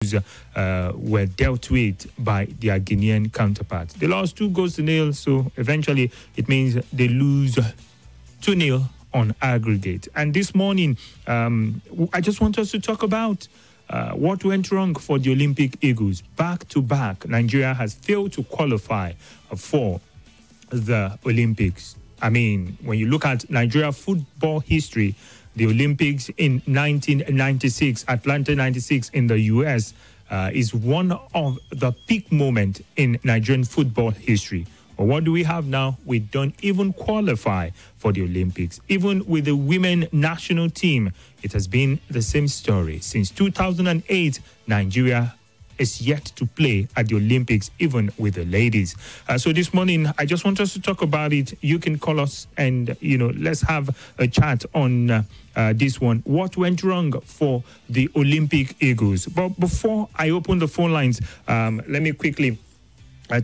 were dealt with by their Guinean counterparts. They lost 2-0, so eventually it means they lose 2-0 on aggregate. And this morning, I just want us to talk about what went wrong for the Olympic Eagles. Back to back, Nigeria has failed to qualify for the Olympics. I mean, when you look at Nigeria football history, the Olympics in 1996, Atlanta 96 in the US, is one of the peak moments in Nigerian football history. But what do we have now? We don't even qualify for the Olympics. Even with the women national team, it has been the same story. Since 2008, Nigeria is yet to play at the Olympics, even with the ladies. So this morning, I just want us to talk about it. You can call us and, let's have a chat on this one. What went wrong for the Olympic Eagles? But before I open the phone lines, let me quickly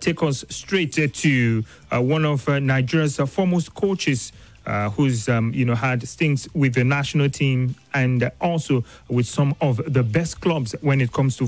take us straight to one of Nigeria's foremost coaches, who's had stints with the national team and also with some of the best clubs when it comes to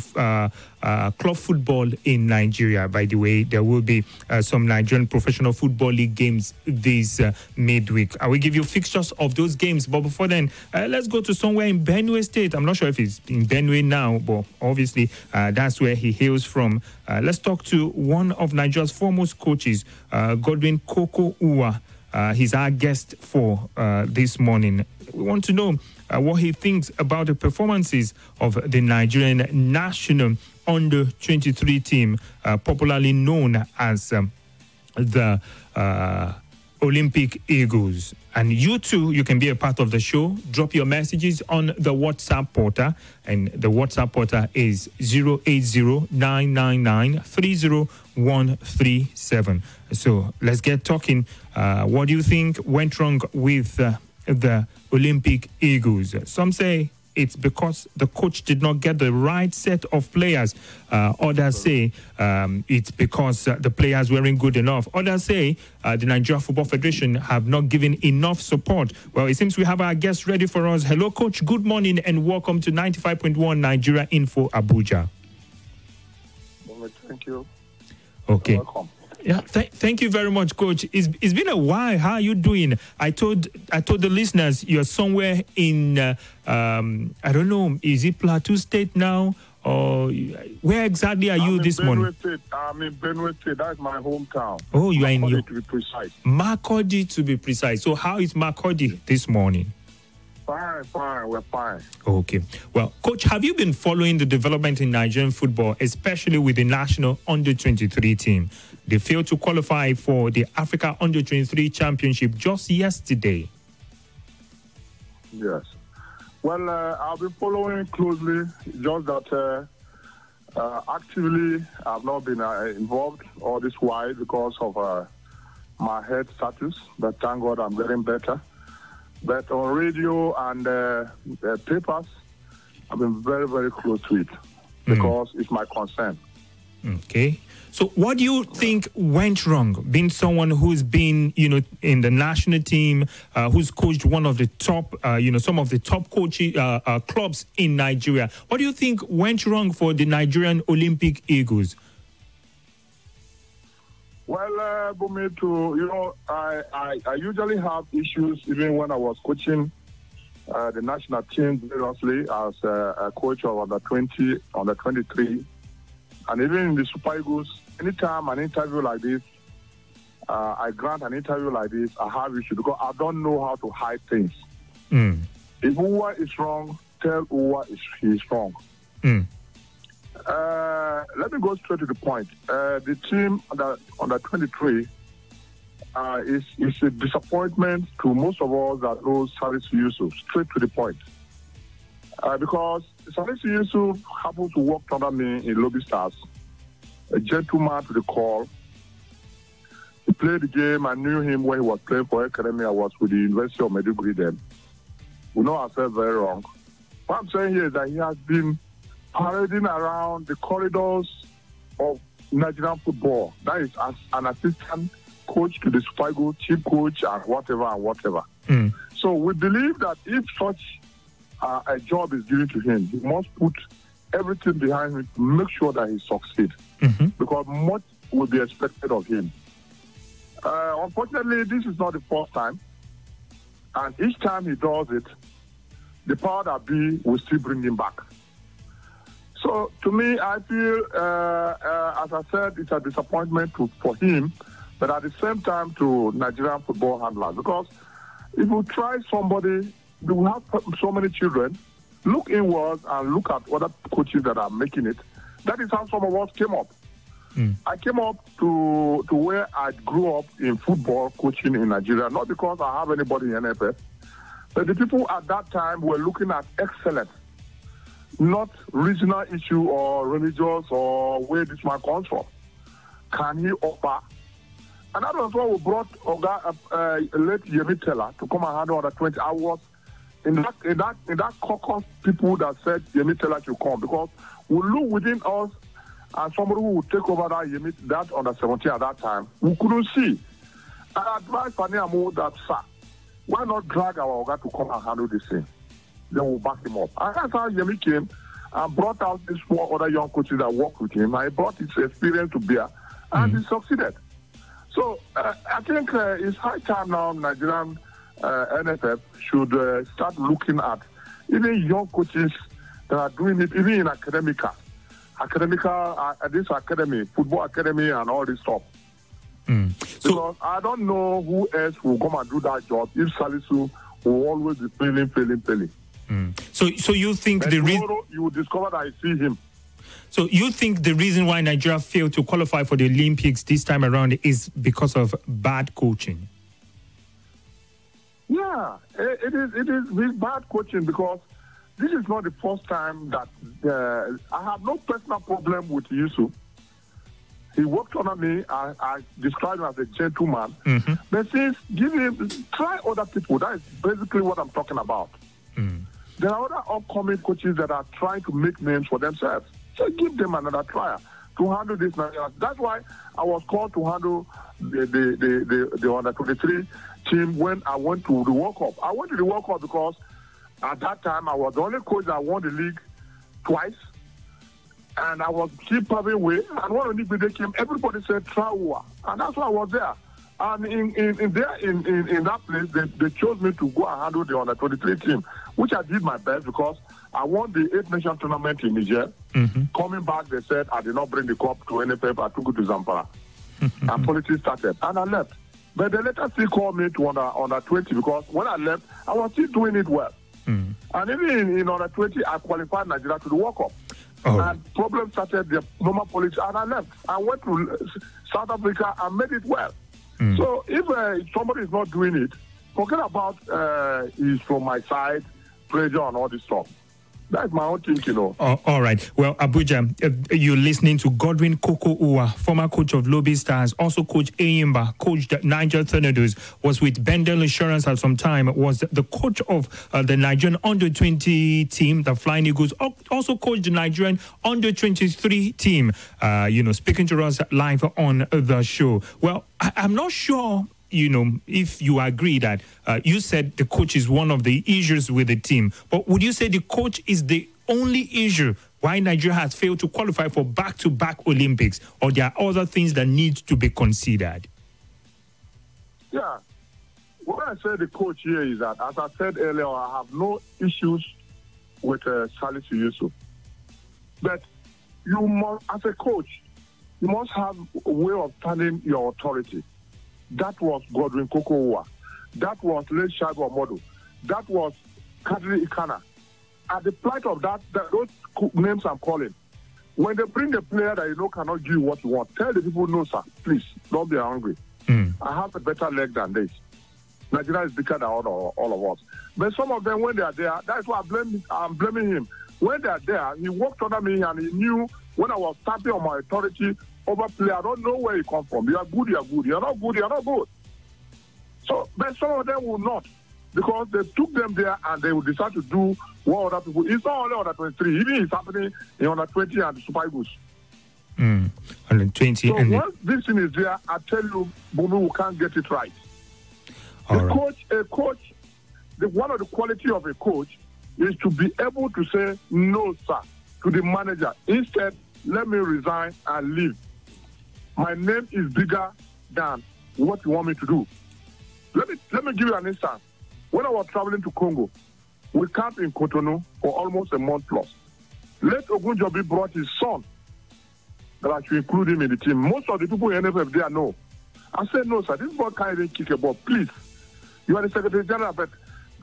club football in Nigeria. By the way, there will be some Nigerian Professional Football League games this midweek. I will give you fixtures of those games, but before then, let's go to somewhere in Benue State. I'm not sure if it's in Benue now, but obviously that's where he hails from. Let's talk to one of Nigeria's foremost coaches, Godwin Uwua. He's our guest for this morning. We want to know what he thinks about the performances of the Nigerian national under-23 team, popularly known as the Olympic Eagles. And you too, you can be a part of the show. Drop your messages on the WhatsApp portal. And the WhatsApp portal is 080-999-30137. So let's get talking. What do you think went wrong with the Olympic Eagles? Some say it's because the coach did not get the right set of players. Others say it's because the players weren't good enough. Others say the Nigeria Football Federation have not given enough support. Well, it seems we have our guest ready for us. Hello, Coach. Good morning and welcome to 95.1 Nigeria Info Abuja. Thank you. Okay. You're welcome. Yeah, thank you very much, Coach. It's been a while. How are you doing? I told the listeners you're somewhere in I don't know, is it Plateau State now, or where exactly are you this morning? I'm in Benue State. That's my hometown. Oh, you are in your... to be precise. Makurdi, to be precise. So how is Makurdi this morning? Fine. We're fine. Okay. Well, Coach, have you been following the development in Nigerian football, especially with the national under-23 team? They failed to qualify for the Africa Under-23 Championship just yesterday. Yes. Well, I've been following closely, just that actively I've not been involved all this while because of my health status, but thank God I'm getting better. But on radio and papers, I've been very, very close to it because it's my concern. Okay. So what do you think went wrong? Being someone who's been, in the national team, who's coached one of the top, some of the top coaching clubs in Nigeria. What do you think went wrong for the Nigerian Olympic Eagles? Well, Bumitu, I usually have issues even when I was coaching the national team seriously as a coach of under 20, under 23. And even in the Super Eagles, anytime an interview like this, I grant an interview like this, I have issues because I don't know how to hide things. If Uwua is wrong, tell Uwua he's wrong. Let me go straight to the point. The team under 23 is a disappointment to most of us that knows Salisu Yusuf. Straight to the point. Because Salisu Yusuf happened to work under me in Lobby Stars, a gentleman to the call. He played the game. I knew him when he was playing for Academy. I was with the University of Maiduguri then. We know ourselves very wrong. What I'm saying here is that he has been parading around the corridors of Nigerian football. That is as an assistant coach to the Super Eagles, chief coach, and whatever. So we believe that if such a job is given to him, he must put everything behind him to make sure that he succeeds. Because much will be expected of him. Unfortunately, this is not the first time. And each time he does it, the power that be will still bring him back. So, to me, I feel, as I said, it's a disappointment for him, but at the same time to Nigerian football handlers. Because if you try somebody, you have so many children, look inwards and look at other coaches that are making it. That is how some of us came up. I came up to where I grew up in football coaching in Nigeria, not because I have anybody in NFF, but the people at that time were looking at excellence, not regional issue or religious or where this man comes from. Can he offer? And that was why we brought late Yemi Teller to come and handle under 20 hours. In that caucus, people that said Yemi Teller should come, because we look within us and somebody who would take over that under 17 at that time, we couldn't see. I advised Fani Amo that, sir, why not drag our Oga to come and handle this thing? Then we'll back him up. And that's how Yemi came and brought out these 4 other young coaches that worked with him. And he brought his experience to bear, and he succeeded. So I think it's high time now Nigerian NFF should start looking at even young coaches that are doing it, even in this academy, football academy and all this stuff. Because I don't know who else will come and do that job if Salisu will always be failing. So you think the reason you will discover that I see him. So you think the reason why Nigeria failed to qualify for the Olympics this time around is because of bad coaching? Yeah, it is bad coaching, because this is not the first time that I have no personal problem with Yusuf. He worked under me. I described him as a gentleman. But since try other people. That is basically what I'm talking about. There are other upcoming coaches that are trying to make names for themselves. So give them another try to handle this. That's why I was called to handle the under 23 team when I went to the World Cup. I went to the World Cup because at that time I was the only coach that won the league twice. And I was keep paving way. And when the league came, everybody said Traua. And that's why I was there. And in that place, they chose me to go and handle the under 23 team, which I did my best because I won the 8-nation tournament in Niger. Coming back, they said I did not bring the cup to NFF. I took it to Zamfara. And politics started. And I left. But they later still called me to under 20 because when I left, I was still doing it well. And even in under 20, I qualified Nigeria to the World Cup. And problems started, the normal politics, and I left. I went to South Africa and made it well. So if somebody is not doing it, forget about is from my side, pressure and all this stuff. That's my own thinking, all right. Well, Abuja, you're listening to Godwin Uwua, former coach of Lobby Stars, also coach Eyimba, coached Niger Tornadoes, was with Bendel Insurance at some time, was the coach of the Nigerian under-20 team, the Flying Eagles, also coached the Nigerian under-23 team, speaking to us live on the show. Well, I'm not sure if you agree that you said the coach is one of the issues with the team, but would you say the coach is the only issue why Nigeria has failed to qualify for back-to-back Olympics, or there are other things that need to be considered? Yeah. What I say the coach here is that, as I said earlier, I have no issues with Salisu Yusuf. But you must, as a coach, you must have a way of standing your authority. That was Godwin Uwua. That was Late Shaibu Amodu. That was Kadri Ikana. At the plight of those names I'm calling, when they bring a player that cannot give you what you want, tell the people, no, sir, please, don't be angry. I have a better leg than this. Nigeria is bigger than all of us. But some of them, when they are there, that's why I'm blaming him. When they are there, he worked under me and he knew when I was tapping on my authority over play, I don't know where you come from. You are good, you are good. You are not good, you are not good. So, but some of them will not, because they took them there and they will decide to do what other people. It's not only under 23. Even it's happening in under 20 and the Super Eagles. Under 20. So once this thing is there, I tell you, Bumi, we can't get it right. A coach, one of the quality of a coach is to be able to say no, sir, to the manager. Instead, let me resign and leave. My name is bigger than what you want me to do. Let me give you an instance. When I was traveling to Congo, we camped in Cotonou for almost a month plus. Late Ogunjobi brought his son that I should include him in the team. Most of the people in NFF there know. I said, no, sir, this boy can't even kick a ball. Please, you are the Secretary General, but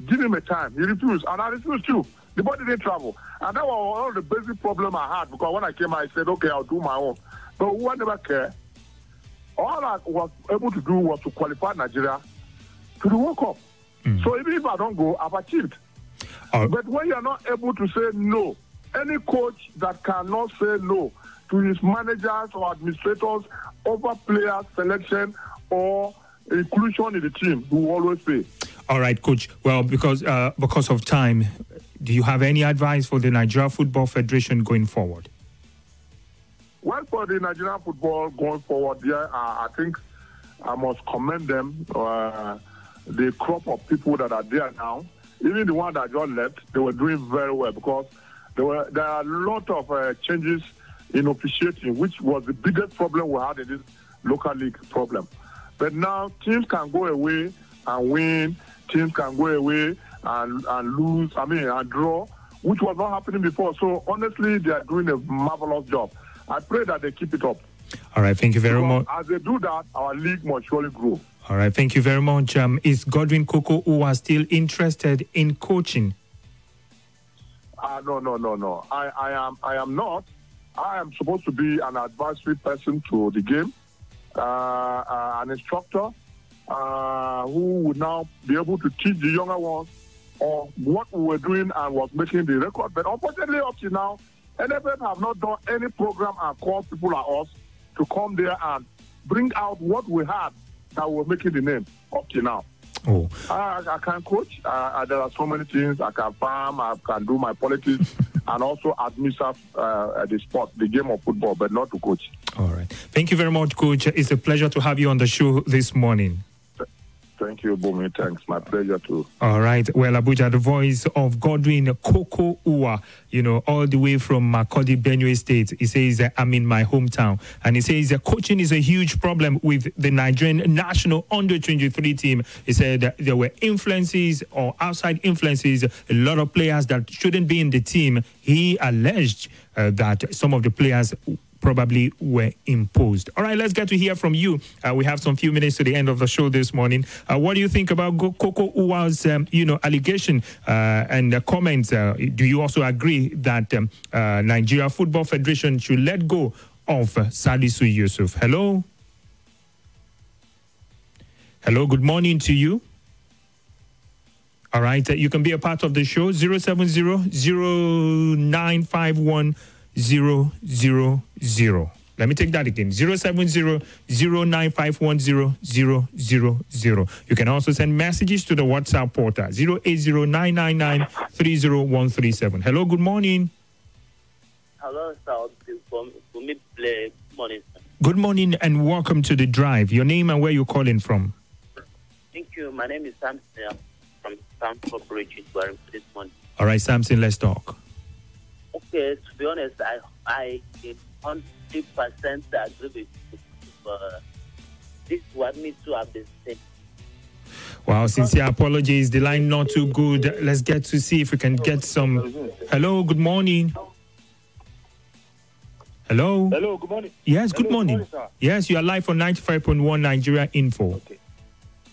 give him a time. He refused, and I refused too. The boy didn't travel. And that was one of the basic problems I had, because when I came, I said, okay, I'll do my own. But who never cared. All I was able to do was to qualify Nigeria to the World Cup. So even if I don't go, I've achieved. But when you're not able to say no, any coach that cannot say no to his managers or administrators over players selection or inclusion in the team, will always pay. All right, Coach. Well, because of time, do you have any advice for the Nigeria Football Federation going forward? Well, for the Nigerian football going forward, I think I must commend them. The crop of people that are there now, even the one that just left, they were doing very well, because there are a lot of changes in officiating, which was the biggest problem we had in this local league problem. But now teams can go away and win, teams can go away and lose, and draw, which was not happening before. So honestly, they are doing a marvelous job. I pray that they keep it up. All right, thank you very much. As they do that, our league must surely grow. All right, thank you very much. Is Godwin Uwua still interested in coaching? No. I am not. I am supposed to be an advisory person to the game, an instructor who would now be able to teach the younger ones on what we were doing and was making the record. But unfortunately, up to now, NFF have not done any program and called people like us to come there and bring out what we had that were making the name up to now. Oh. I can coach. There are so many things. I can farm. I can do my politics and also administer the sport, the game of football, but not to coach. All right. Thank you very much, Coach. It's a pleasure to have you on the show this morning. Thank you, Bumi. Thanks. My pleasure too. All right. Well, Abuja, the voice of Godwin Uwua, all the way from Makurdi, Benue State. He says, I'm in my hometown. And he says coaching is a huge problem with the Nigerian national under-23 team. He said there were influences or outside influences, a lot of players that shouldn't be in the team. He alleged that some of the players probably were imposed. All right, let's get to hear from you. We have some few minutes to the end of the show this morning. What do you think about Koko Uwa's, allegation and comments? Do you also agree that Nigeria Football Federation should let go of Salisu Yusuf? Hello? Hello, good morning to you. All right, you can be a part of the show, 070-0951-000. Let me take that again, 070-0951-000. You can also send messages to the WhatsApp portal, 080-999-30137. Hello, good morning. Hello, sir. Good morning, sir. Good morning and welcome to The Drive. Your name and where you're calling from? Thank you. My name is Samson from Stamford Bridge this morning. All right, Samson, let's talk. Okay, to be honest, I 100% agree with this what me to have been said. Wow, sincere apologies. The line not too good. Let's get to see if we can get some. Hello, good morning. Hello. Hello, good morning. Yes, good Hello, morning. Good morning, sir. Yes, you are live on 95.1 Nigeria Info. Okay.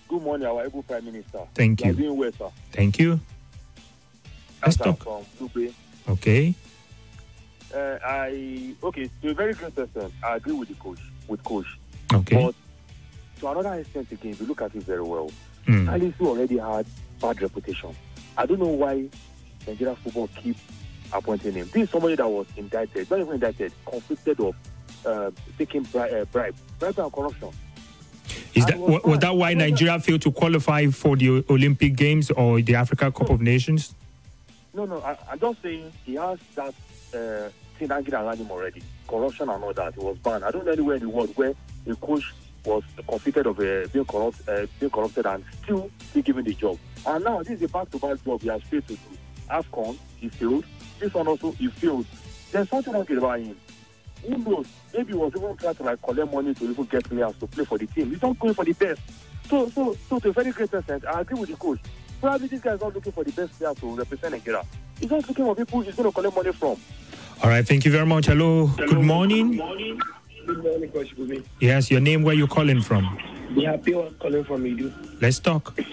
Good morning, our able Prime Minister. Thank you. You are doing well, sir. Thank you. Let's talk. From Dubai. Okay. To a very great extent, I agree with coach. Okay. But to another extent again, if you look at it very well, Salisu already had bad reputation. I don't know why Nigeria football keep appointing him. This is somebody that was indicted, not even indicted, convicted of taking bribe and corruption. Was that why Nigeria failed to qualify for the Olympic Games or the Africa Cup of Nations? No, I'm just saying he has that thing hanging around him already. Corruption and all that. It was banned. I don't know anywhere in the world where a coach was convicted of being corrupted and still given the job. And now this is a back-to-back job he has failed to do. AFCON, he failed. This one also, he failed. there's something wrong about him. Who knows? Maybe he was even trying to collect money to even get players to play for the team. He's not going for the best. So to a very great extent, I agree with the coach. Probably this guy is not looking for the best player to represent Nigeria. He's just looking for people he's going to collect money from. All right, thank you very much. Hello. Good morning. Good morning, Coach Bumi. Yes, your name, where you calling from? Yeah, P1 calling from Edu. Let's talk. Coach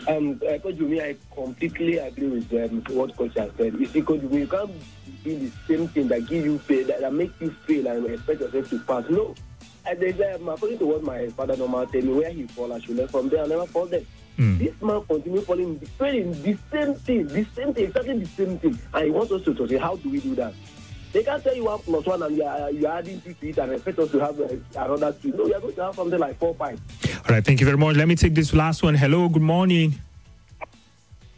Bumi, I completely agree with what Coach has said. You see, Coach Bumi, you can't do the same thing that give you fail, that makes you fail and expect yourself to pass. No. According to what my father normally tell me, where he fall, I should learn from there. I never fall there. This man continue failing the same thing, exactly the same thing. And he wants us to say, how do we do that? They can't tell you 1 + 1 and you're adding 2 to it and expect us to have another 2. No, we are going to have something like 4 5. All right, thank you very much. Let me take this last one. Hello, good morning.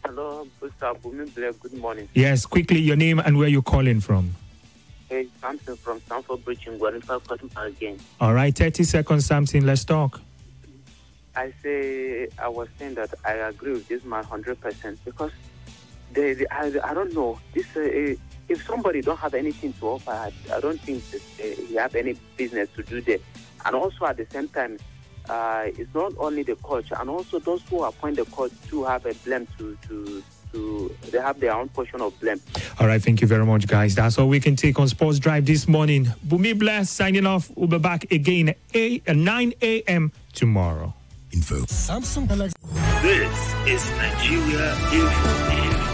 Hello, Mr. Bumi Blair. Good morning. Yes, quickly, your name and where you're calling from. Hey, Samson from Stanford Bridge in Guarimpa again. All right, 30 seconds, Samson. Let's talk. I was saying that I agree with this man 100% because I don't know. If somebody don't have anything to offer, I don't think that he have any business to do there. And also at the same time, it's not only the coach, and also those who appoint the coach to have a blame they have their own portion of blame. All right, thank you very much, guys. That's all we can take on Sports Drive this morning. Bumi Bless signing off. We'll be back again at 9 a.m. tomorrow. Info. Samsung Galaxy. This is Nigeria Info.